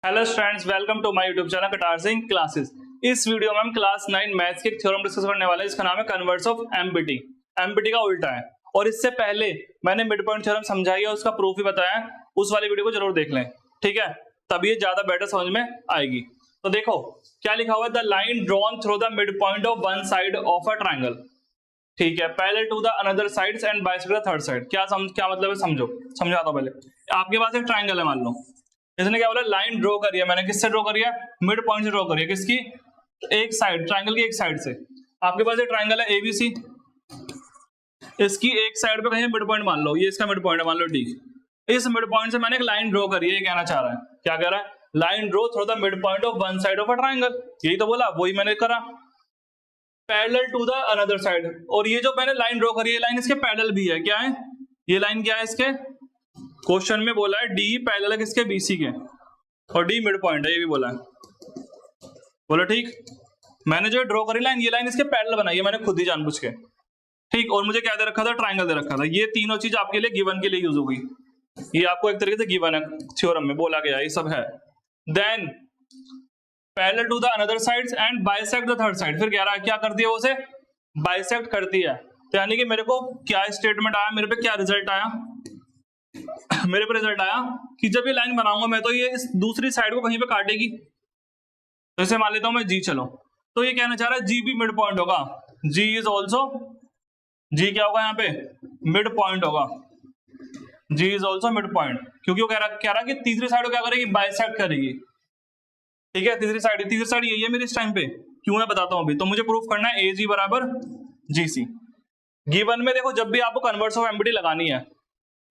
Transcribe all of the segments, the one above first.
Hello students, welcome to my YouTube channel Katar Singh classes. इस video में हम क्लास 9 मैथ्स के एक थ्योरम डिस्कस करने वाले हैं जिसका नाम है कन्वर्स ऑफ एम्पिटी। एम्पिटी का उल्टा है और इससे पहले मैंने मिड पॉइंट थ्योरम समझाई है, उसका प्रूफ भी बताया है। उस वाली वीडियो को जरूर देख लें, ठीक है, तब ये ज्यादा बेटर समझ में आएगी। तो देखो क्या लिखा हुआ है, the line drawn through the mid point of one side of a triangle, ठीक है, parallel to the another sides and bisect the third side. क्या मतलब है, समझो, समझाता हूं। पहले आपके पास एक ट्राइंगल है, मान लो इसने क्या बोला, लाइन ड्रॉ करी है मैंने। किससे ड्रॉ करी है? मिड पॉइंट से ड्रॉ करी है। किसकी? एक साइड, ट्राइंगल की एक साइड से। आपके पास एक ट्राइंगल है एबीसी, इसकी एक साइड पे कहीं मिड पॉइंट मान लो, ये इसका मिड पॉइंट है, मान लो डी। इस मिड पॉइंट से मैंने एक लाइन ड्रॉ करी है, ये कहना चाह रहा है। क्या कह रहा है? Line draw through the mid point of one side of a triangle. यही तो बोला, वही मैंने करा। Parallel to the another side, और ये जो मैंने लाइन ड्रॉ करी है, लाइन इसके पैरेलल भी है। क्या है ये लाइन? क्या है इसके? क्वेश्चन में बोला है डी पैरेलल है किसके? बीसी के, और डी मिड पॉइंट है, ये भी बोला है। बोलो ठीक। मैंने जो ड्रॉ करी लाइन, ये लाइन इसके पैरेलल बनाई है मैंने खुद ही जानबूझ के, ठीक। और मुझे क्या दे रखा था? ट्राइंगल दे रखा था। ये तीनों चीज आपके लिए गिवन के लिए यूज होगी। ये आपको एक तरीके से गिवन है, थ्योरम में बोला गया, ये सब है। Then parallel to the another sides and bisect the third side. फिर कह रहा है क्या करती है वो? उसे बाइसेक्ट करती है। तो यानी कि मेरे को क्या स्टेटमेंट आया, मेरे पे क्या रिजल्ट आया? मेरे पे रिजल्ट आया कि जब ये लाइन बनाऊंगा मैं, तो ये इस दूसरी साइड को कहीं पे काटेगी। तो इसे मान लेता हूं मैं जी। चलो, तो ये कहना चाह रहा है जी भी मिड पॉइंट होगा। जी इज ऑल्सो, जी क्या होगा यहाँ पे? मिड पॉइंट होगा। जी इज ऑल्सो मिड पॉइंट, क्योंकि वो कह रहा कि तीसरी साइड को क्या करेगी? बाइसेक्ट करेगी, ठीक है। तीसरी साइड यही है मेरी इस टाइम पे। क्यों है बताता हूं अभी। तो मुझे प्रूफ करना है ए जी बराबर जी सी। गिवन में देखो, जब भी आपको कन्वर्स ऑफ एम्पिटी लगानी है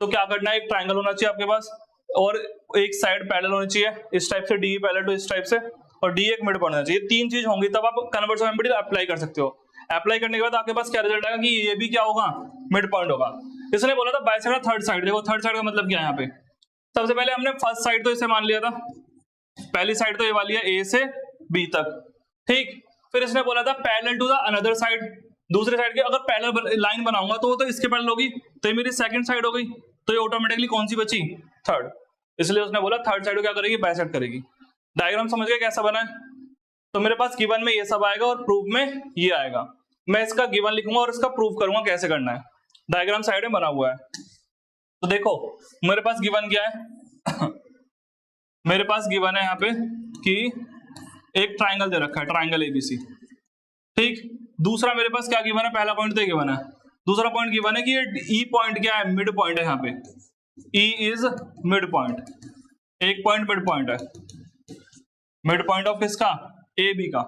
तो क्या करना है? एक ट्राइंगल होना चाहिए आपके पास, और एक साइड पैरेलल होनी चाहिए इस टाइप से, डी पैरेलल टू इस टाइप से, और डी एक मिड पॉइंट होना चाहिए। तीन चीज होंगी तब आप कन्वर्स ऑफ एम्पिटी अप्लाई कर सकते हो। अप्लाई करने के बाद आपके पास क्या रिजल्ट आएगा कि ये भी क्या होगा? मिड पॉइंट होगा। इसने बोला था बाइसेक्ट थर्ड साइड। देखो थर्ड साइड का मतलब क्या है यहाँ पे? सबसे पहले हमने फर्स्ट साइड तो इसे मान लिया था, पहली साइड तो ये वाली है ए से बी तक, ठीक। फिर इसने बोला था parallel to the another side, दूसरे साइड की अगर पैरेलल लाइन बनाऊंगा तो वो तो इसके पैरेलल होगी, तो ये मेरी सेकंड साइड हो गई। तो ये ऑटोमेटिकली कौन सी बची? थर्ड। इसलिए उसने बोला थर्ड साइड को क्या करेगी? बाइसेक्ट करेगी। डायग्राम समझ गए कैसा बना है? तो मेरे पास गिवन में ये सब आएगा और प्रूफ में ये आएगा। मैं इसका गिवन लिखूंगा और इसका प्रूफ करूंगा कैसे करना है। डायग्राम साइड में बना हुआ है। तो देखो मेरे पास गिवन क्या है? मेरे पास गिवन है यहाँ पे कि एक ट्राइंगल दे रखा है, ट्राइंगल एबीसी, ठीक। दूसरा मेरे पास क्या गिवन है? पहला पॉइंट तो गिवन है। दूसरा पॉइंट गिवन है कि ये ई पॉइंट क्या है? मिड पॉइंट है यहाँ पे। ई इज मिड पॉइंट, एक पॉइंट मिड पॉइंट है। मिड पॉइंट ऑफ किसका? ए बी का।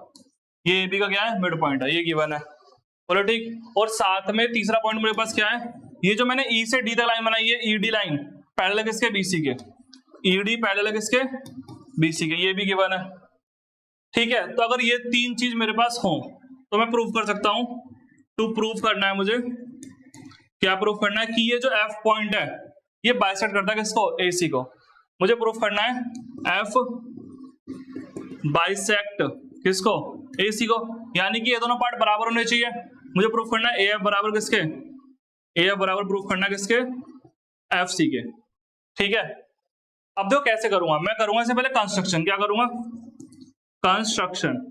ये ए बी का क्या है? मिड पॉइंट है, ये गिवन है। बोलो ठीक। और साथ में तीसरा पॉइंट मेरे पास क्या है? ये जो मैंने ई से डी तक लाइन बनाई है, ई डी लाइन पैरेलल किसके? बीसी के। ईडी पैरेलल किसके? बीसी के। ये भी गिवन है, ठीक है। तो अगर ये तीन चीज मेरे पास हो तो मैं प्रूफ कर सकता हूं। टू प्रूफ करना है मुझे, क्या प्रूफ करना है? कि ये जो एफ पॉइंट है ये बाइसेक्ट करता है किसको? एसी को। मुझे प्रूफ करना है एफ बाइसेक्ट किसको? एसी को। यानी कि ये दोनों पार्ट बराबर होने चाहिए। मुझे प्रूफ करना है एफ बराबर किसके? एफ बराबर प्रूफ करना है किसके? एफ सी के, ठीक है। अब देखो कैसे करूंगा मैं। करूंगा इससे पहले कंस्ट्रक्शन। क्या करूंगा? कंस्ट्रक्शन।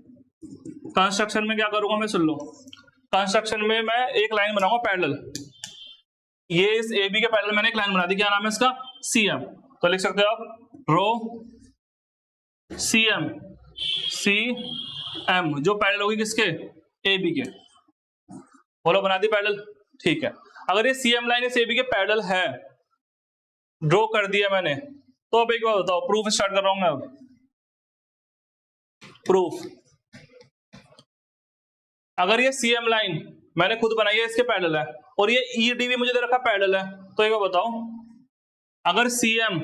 कंस्ट्रक्शन में क्या करूंगा मैं? सुन लो। कंस्ट्रक्शन में मैं एक लाइन बनाऊंगा पैरेलल। ये इस ए बी के पैरेलल मैंने एक लाइन बना दी। क्या नाम है इसका? C M. तो लिख सकते हो आप रो सी एम, सी एम जो पैरेलल होगी किसके? ए बी के। बोलो बना दी पैरेलल, ठीक है। अगर ये सी एम लाइन इस ए बी के पैरेलल है, ड्रॉ कर दिया मैंने, तो अब एक बार बताओ, प्रूफ स्टार्ट कर रहा हूं मैं अब। प्रूफ, अगर ये सीएम लाइन मैंने खुद बनाई है, इसके पैरेलल है, और ये ईडी भी मुझे दे रखा पैरेलल है, तो एक बार बताओ, अगर सीएम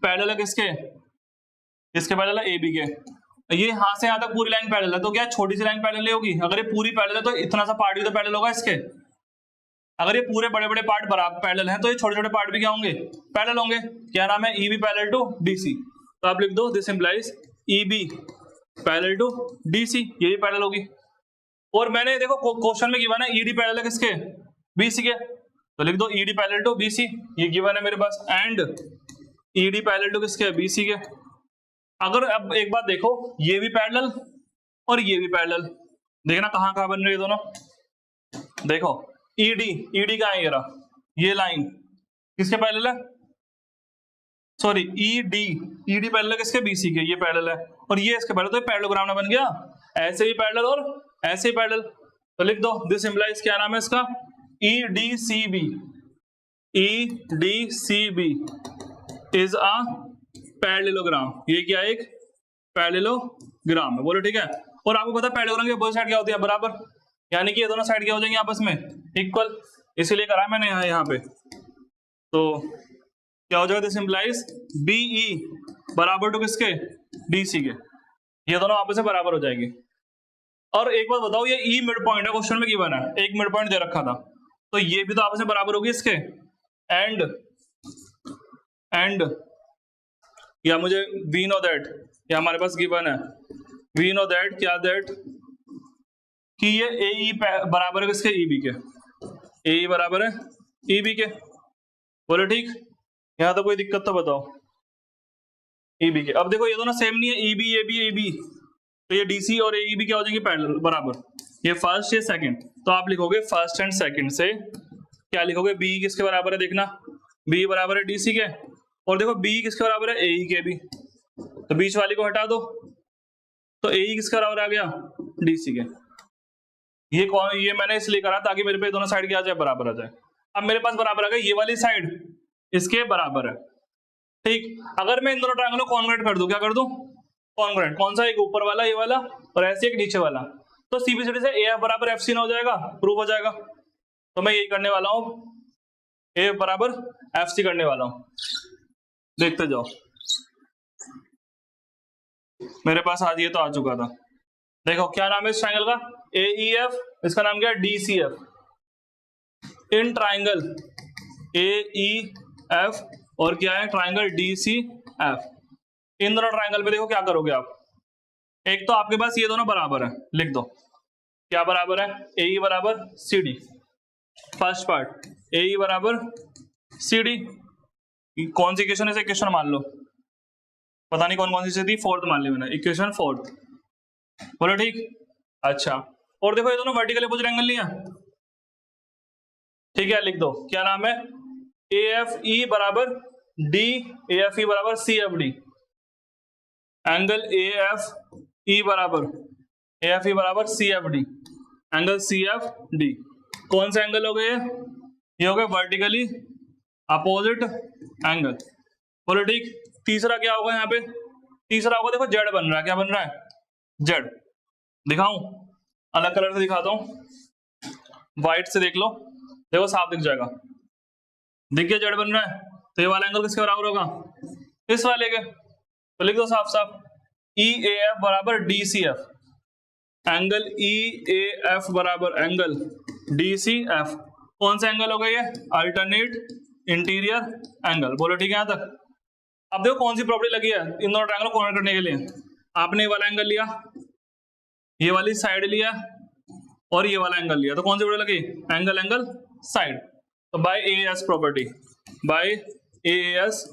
पैरेलल है किसके? इसके पैरेलल है एबी के। ये यहां से यहां तक पूरी लाइन पैरेलल है, तो क्या छोटी सी लाइन पैरेलल होगी? अगर ये पूरी पैरेलल है तो इतना सा पार्ट भी तो पैरेलल होगा इसके। अगर ये पूरे बड़े बड़े पार्ट बराबर पैरेलल हैं तो ये छोटे छोटे पार्ट भी क्या होंगे? पैरेलल होंगे। क्या नाम है? EB parallel to DC. तो आप लिख दो this implies EB parallel to DC, ये भी पैरेलल होगी। और मैंने देखो क्वेश्चन में गिवन है ईडी पैरेलल किसके? बीसी के, तो लिख दो ईडी पैरेलल टू बीसी, ये गिवन है मेरे पास। एंड ईडी पैरेलल टू किसके? बीसी के। अगर अब एक बात देखो, ये भी पैरेलल और ये भी पैरेलल, देखना कहां कहां बन रही है दोनों। देखो ईडी, ईडी कहां है, ये रहा, ये लाइन किसके पैरेलल है, सॉरी ईडी, ईडी पैरेलल किसके, बीसी के, ये पैरेलल है और ये इसके पैरेलल, तो ये पैरेललोग्राम ना बन गया, ऐसे ही पैरेलल और ऐसे ही पैरेलल। तो लिख दो दिस इंप्लाइज, क्या नाम है इसका, EDCB, EDCB is a parallelogram, ये क्या एक पैरेललोग्राम है, बोलो ठीक है। और आपको पता है पैरेललोग्राम की अपोजिट साइड क्या होती है, बराबर, यानी कि ये दोनों साइड क्या हो जाएंगे आपस में इक्वल, इसीलिए करा मैंने यहाँ पे। तो क्या हो जाएगा, दिस इंप्लाइज BE बराबर टू किसके, DC के, ये दोनों आपस में बराबर हो जाएगी। और एक बात बताओ, ये E मिड पॉइंट है, क्वेश्चन में गिवन है, एक मिड पॉइंट दे रखा था, तो ये भी तो आपस में बराबर होगी इसके, एंड या मुझे वी नो दैट, या हमारे पास गिवन है वी नो दैट, क्या दैट कि ये AE बराबर है किसके, EB के, AE बराबर है EB के, बोलो ठीक। यहां तो कोई दिक्कत तो बताओ, EB के। अब देखो ये दोनों सेम नहीं है, EB AB AB, तो ये DC और AEB क्या हो जाएंगे, पैरेलल बराबर, ये फर्स्ट ये सेकंड, तो आप लिखोगे फर्स्ट एंड सेकंड से क्या लिखोगे, B किसके बराबर है, देखना B बराबर है DC के, और देखो B किसके बराबर है, AE के भी, तो बीच वाली को हटा दो, तो AE किसके बराबर आ गया, DC के। ये मैंने इसलिए करा ताकि मेरे पे दोनों साइड क्या आ जाए, बराबर आ जाए। अब मेरे पास बराबर आ गया, ये वाली साइड इसके बराबर है, ठीक। अगर मैं इन दोनों ट्रायंगल को कॉन्ग्रुएंट कर दूं, क्या कर दूं, कॉन्ग्रुएंट, कौन सा, एक ऊपर वाला ये वाला और ऐसे एक नीचे वाला, तो CBCD से AF बराबर FC हो जाएगा, प्रूव हो जाएगा। तो मैं यही करने वाला हूं, AF बराबर FC करने वाला हूं, देखते जाओ। मेरे पास आज ये तो आ चुका था, देखो क्या नाम है इस ट्रायंगल का, AEF, इसका नाम क्या है, DCF। इन ट्रायंगल AEF और क्या है ट्रायंगल DCF, इन दोनों ट्रायंगल पे देखो क्या करोगे आप, एक तो आपके पास ये दोनों बराबर है, लिख दो क्या बराबर है, AE बराबर CD, फर्स्ट पार्ट AE बराबर CD, कौन सी इक्वेशन है, इक्वेशन मान लो, पता नहीं कौन कौन सी थी, फोर्थ मान ली मैंने, इक्वेशन फोर्थ, बोलो ठीक। अच्छा, और देखो ये दोनों वर्टिकल अपोजिट एंगल नहीं है, ठीक है, लिख दो क्या नाम है, AFE बराबर D, AFE बराबर CFD, एंगल AFE बराबर CFD, एंगल CFD, कौन से एंगल हो गए ये हो गए वर्टिकली अपोजिट एंगल, बोलो ठीक। तीसरा क्या होगा यहाँ पे, तीसरा होगा देखो जेड बन रहा है, क्या बन रहा है, जेड, दिखाऊं, अलग कलर से दिखाता हूं, व्हाइट से देख लो, देखो साफ दिख जाएगा, दिख गया जेड बन रहा है, तो ये वाला एंगल किसके बराबर होगा, इस वाले के, तो लिख दो साफ साफ EAF बराबर DCF, एंगल EAF बराबर एंगल DCF, कौन सा एंगल होगा ये, अल्टरनेट इंटीरियर एंगल, बोलो ठीक है यहां तक। अब देखो कौन सी प्रॉपर्टी लगी है इन दोनों ट्रायंगल को कॉर्नर करने के लिए, आपने ये वाला एंगल लिया, ये वाली साइड लिया और ये वाला एंगल लिया, तो कौन सी प्रॉपर्टी लगी, एंगल साइड, तो by AAS property, by AAS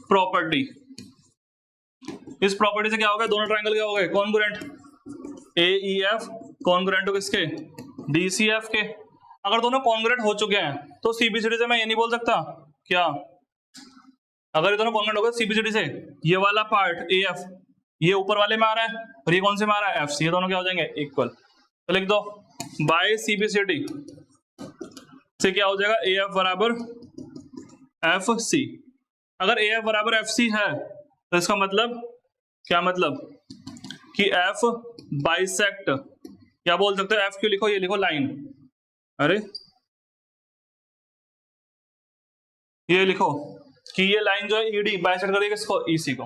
property, इस प्रॉपर्टी से क्या होगा, दोनों ट्रायंगल क्या हो गए कॉन्ग्रुएंट, AEF कॉन्ग्रुएंट हो किसके, DCF के। अगर दोनों कॉन्ग्रुएंट हो चुके हैं तो CBCD से मैं ये नहीं बोल सकता क्या, अगर ये दोनों कॉन्ग्रुएंट हो गए CBCD से, ये वाला पार्ट AF ये ऊपर वाले में आ रहा है और ये कौन से में आ रहा है, FC, ये दोनों क्या हो जाएंगे इक्वल, तो लिख दो बाय CBCD से क्या हो जाएगा, AF बराबर FC। अगर AF बराबर FC है तो इसका मतलब क्या, मतलब कि F बाइसेक्ट, क्या बोल सकते हो, F क्यों लिखो, ये लिखो लाइन, अरे ये लिखो कि ये लाइन जो है ED बाइसेक्ट करेगी किसको, EC को,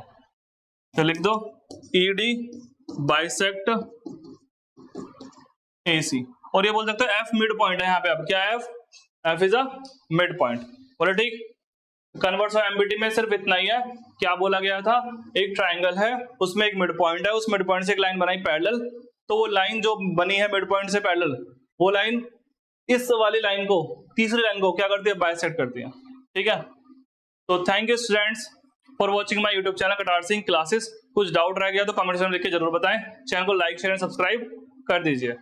तो लिख दो ED बाइसेक्ट AC, और ये बोल सकते हो F मिड पॉइंट है यहाँ पे, अब क्या है F is a mid point, बोले ठीक। कन्वर्स और MBT में सिर्फ इतना ही है, क्या बोला गया था, एक ट्रायंगल है उसमें एक मिड पॉइंट है, उस मिड पॉइंट से एक लाइन बनाई पैरेलल, तो वो लाइन जो बनी है मिड पॉइंट से पैरेलल, वो लाइन इस वाली लाइन को, तीसरी लाइन को क्या करती है, बाइसेक्ट करती है, ठीक है। तो thank you students for watching my YouTube channel Katar Singh classes. कुछ डाउट रह गया तो कमेंट सेक्शन में लिख के जरूर बताएं। चैनल को लाइक शेयर एंड सब्सक्राइब कर दीजिए।